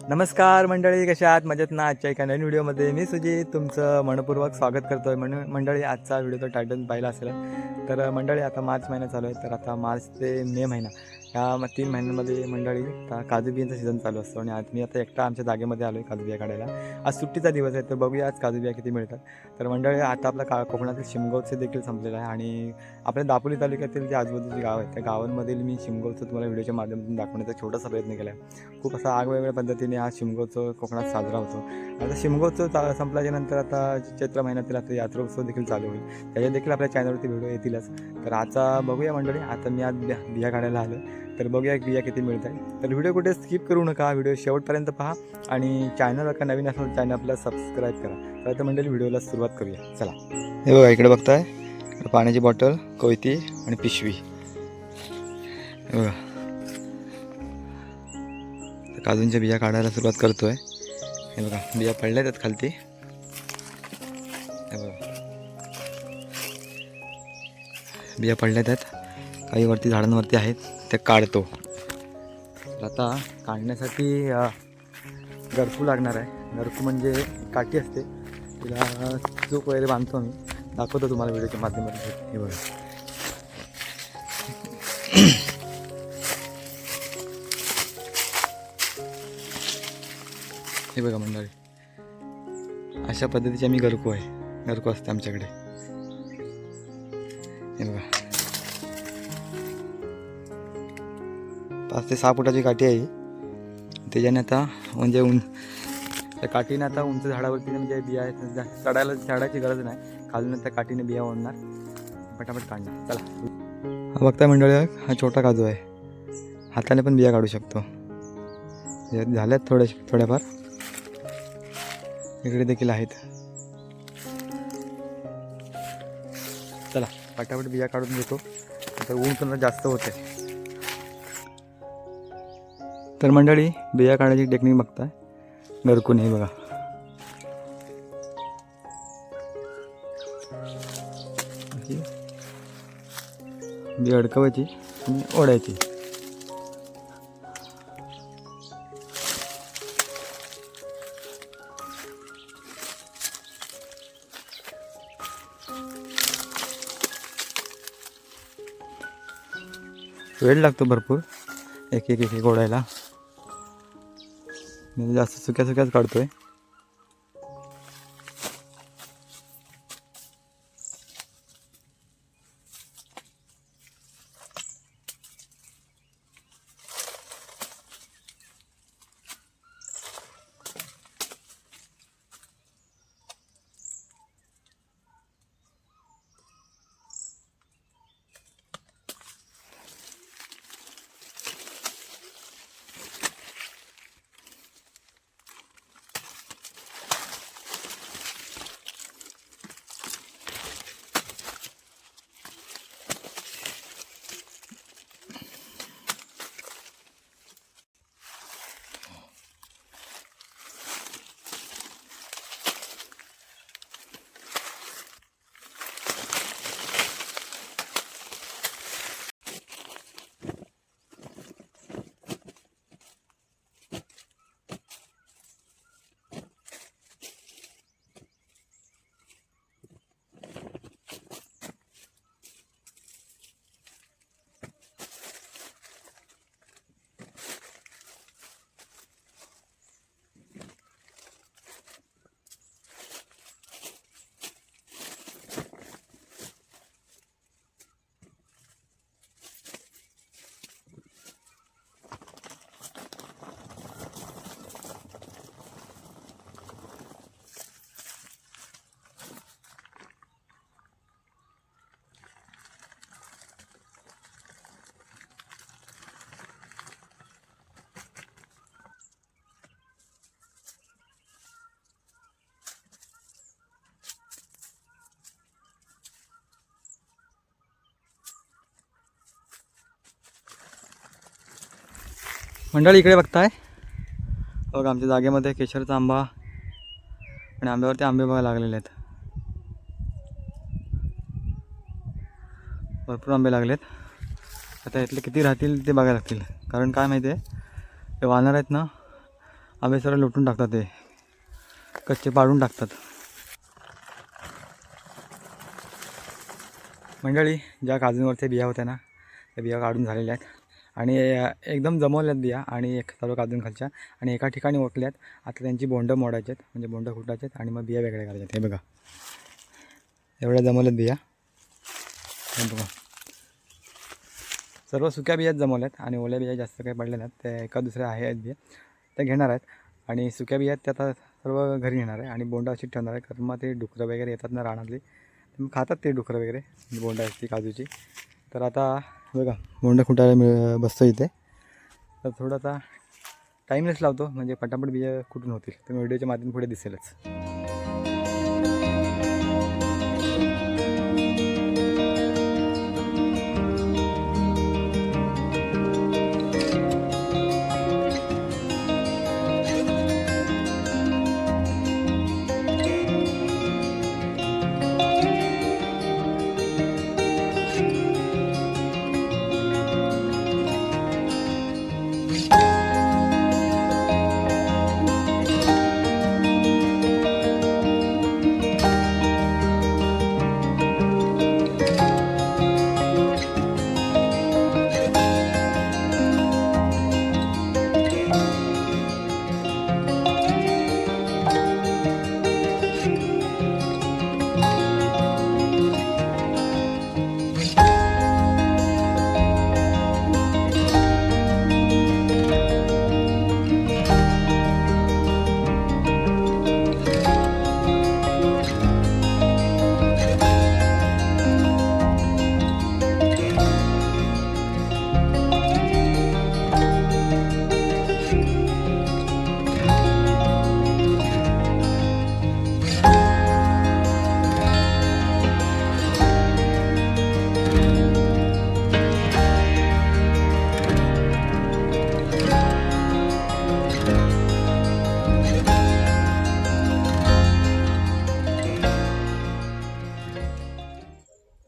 नमस्कार मंडळी, कशा आहात? मजेत ना? आजच्या एका नवीन व्हिडिओमध्ये मी सुजित तुमचं मनपूर्वक स्वागत करतो आहे. मंडळी, आजचा व्हिडिओचा टायटल पाहिला असेल तर मंडळी, आता मार्च महिना चालू आहे. तर आता मार्च ते मे महिना या 3 महिन्यांमध्ये मंडळी आता काजू बियांचा सीझन चालू असतो. आणि आज मी आता एकटा आमच्या जागेमध्ये आलो आहे काजू बिया काढायला. आज सुट्टीचा दिवस आहे, तर बघूया आज काजू बिया किती मिळतात. तर मंडळी, आता आपला कोकणातील शिमगोत्सव देखील संपलेला आहे. आणि आपल्या दापोली तालुक्यातील जे आजूबाजूची गाव आहेत त्या गावांमधील मी शिमगोत्सव तुम्हाला व्हिडिओच्या माध्यमातून दाखवण्याचा छोटासा प्रयत्न केला आहे. खूप असा आगवेगळ्या पद्धतीने हा शिमगोत्सव कोकणात साजरा होतो. आता शिमगोत्सव संपल्याच्या नंतर आता चैत्र महिन्यातील आता यात्रोत्सव देखील चालू होईल. त्याच्या देखील आपल्या चॅनलवरती व्हिडिओ येतीलच. तर आता बघूया मंडळी, आता मी आज बिया काढायला आलो. तर बघूया बिया किती मिळत आहे. तर व्हिडिओ कुठे स्किप करू नका, व्हिडिओ शेवटपर्यंत पहा. आणि चॅनल का नवीन असेल चॅनल आपल्याला सबस्क्राईब करा. तर आता मंडळी, व्हिडिओला सुरुवात करूया. चला, हे बघा इकडे बघताय, पाण्याची बॉटल, कोयती आणि पिशवी. हे बघा, काजूंच्या बिया काढायला सुरुवात करतोय. हे बघा, बिया पडल्या आहेत खालती. हे बघा, बिया पडल्या आहेत, काही वरती झाडांवरती आहेत, ते काढतो. तर आता काढण्यासाठी गरकू लागणार आहे. गरकू म्हणजे काठी असते, तिला चूक वगैरे बांधतो आम्ही, दाखवतो तुम्हाला व्हिडिओच्या माध्यमातून. हे बघा, हे बघा मंडळी, अशा पद्धतीचे आम्ही गरकू असते आमच्याकडे. हे बघा, 5 ते 6 फुटाची काठी आहे. त्याच्याने आता म्हणजे त्या काठीने आता उंच झाडावरती म्हणजे बिया चढायची गरज नाही. खालून त्या काठीने बिया ओढणार, पटापट काढणार. चला, हा बघताय मंडळी, हा छोटा काजू आहे. हाताने पण बिया काढू शकतो. झाल्यात थोड्याफार, इकडे देखील आहेत. चला, पटापट बिया काढून घेतो, आता ऊन पण जास्त होते. तर मंडळी, बिया काढायची टेक्निक बघताय, गरकून. हे बघा, बिया अडकवायची आणि ओढायची. वेळ लागतो भरपूर एक एक ओढायला. मी जास्त सुक्याच काढतोय. मंडळी, इकडे बघताय, बघा आमच्या जागेमध्ये केशरचा आंबा आणि आंब्यावरती आंबे बघा लागलेले आहेत. भरपूर आंबे लागलेत. आता यातले किती राहतील ते बघायला लागतील, कारण काय माहिती आहे, हे वानर आहेत ना, आंबे सर्व लुटून टाकतात, ते कच्चे पाडून टाकतात. मंडळी, ज्या काजूंवरच्या बिया होत्या ना, त्या बिया काढून झालेल्या आहेत आणि एकदम जमवल्यात बिया आणि एक सर्व काजून खालच्या आणि एका ठिकाणी ओकल्यात. आता त्यांची बोंडं मोडायचे आहेत, म्हणजे बोंडं फुटायचे आहेत आणि मग बिया वेगळ्या करायच्यात. हे बघा, एवढ्या जमवल्यात बिया. हे बघा, सर्व सुक्या बियाच जमवल्यात आणि ओल्या बिया जास्त काही पडल्या नाहीत. त्या एका दुसऱ्या आहेत बिया, त्या घेणार आहेत आणि सुक्या बिया त्या आता सर्व घरी नेणार आहे आणि बोंडं अशी ठेवणार आहे. कारण मग ते डुकरं वगैरे येतात ना रानातली, मग खातात ते डुकरं वगैरे बोंडं असते काजूची. तर आता बघा, बोंडं फुटायला बसतो इथे. तर थोडं आता टाईमलेस लावतो, म्हणजे पटापट बिया कुठून होतील. तर व्हिडिओच्या माध्यमातून पुढे दिसेलच.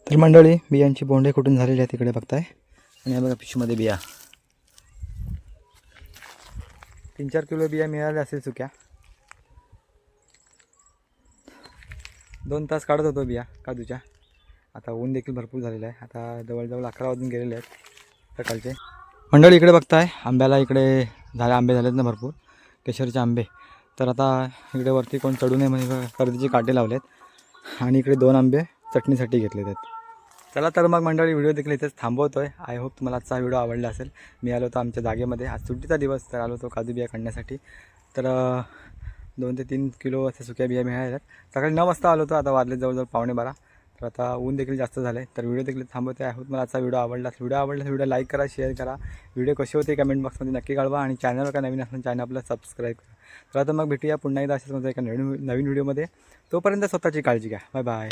तर मंडळी, बियांची बोंडे कुठून झालेली आहे तिकडे बघताय. आणि बघा, पिशवीमध्ये बिया 3-4 किलो बिया मिळाल्या असेल सुक्या. 2 तास काढत होतो बिया काजूच्या. आता ऊन देखील भरपूर झालेलं आहे. आता जवळजवळ 11 वाजून गेलेले आहेत सकाळचे. मंडळी, इकडे बघताय, आंब्याला इकडे आंबे झालेत ना भरपूर, केशरचे आंबे. तर आता इकडे वरती कोण चढू नये म्हणजे कर्दीचे काटे लावलेत आणि इकडे 2 आंबे चटणीसाठी घेतलेत आहेत. चला तर मग मंडळी, व्हिडिओ देखील इथेच थांबवतो आहे. आय होप तुम्हाला आजचा व्हिडिओ आवडला असेल. मी आलो होतो आमच्या जागेमध्ये, आज सुट्टीचा दिवस, तर आलो होतो काजू बिया काढण्यासाठी. तर 2 ते 3 किलो असे सुक्या बिया मिळाल्या. सकाळी 9 वाजता आलो होतो, आता वाजले जवळजवळ 11:15. तर आता ऊन देखील जास्त झालं आहे. तर व्हिडिओ देखील थांबवते. आय होप मला आजचा व्हिडिओ आवडला व्हिडिओ लाईक करा, शेअर करा. व्हिडिओ कसे होते कमेंट बॉक्समध्ये नक्की कळवा आणि चॅनलवर का नवीन असलं चॅनल आपलं सबस्क्राईब करा. तर आता मग भेटूया पुन्हा एकदा अशाच एका नवीन व्हिडिओमध्ये. तोपर्यंत स्वतःची काळजी घ्या. Bye bye.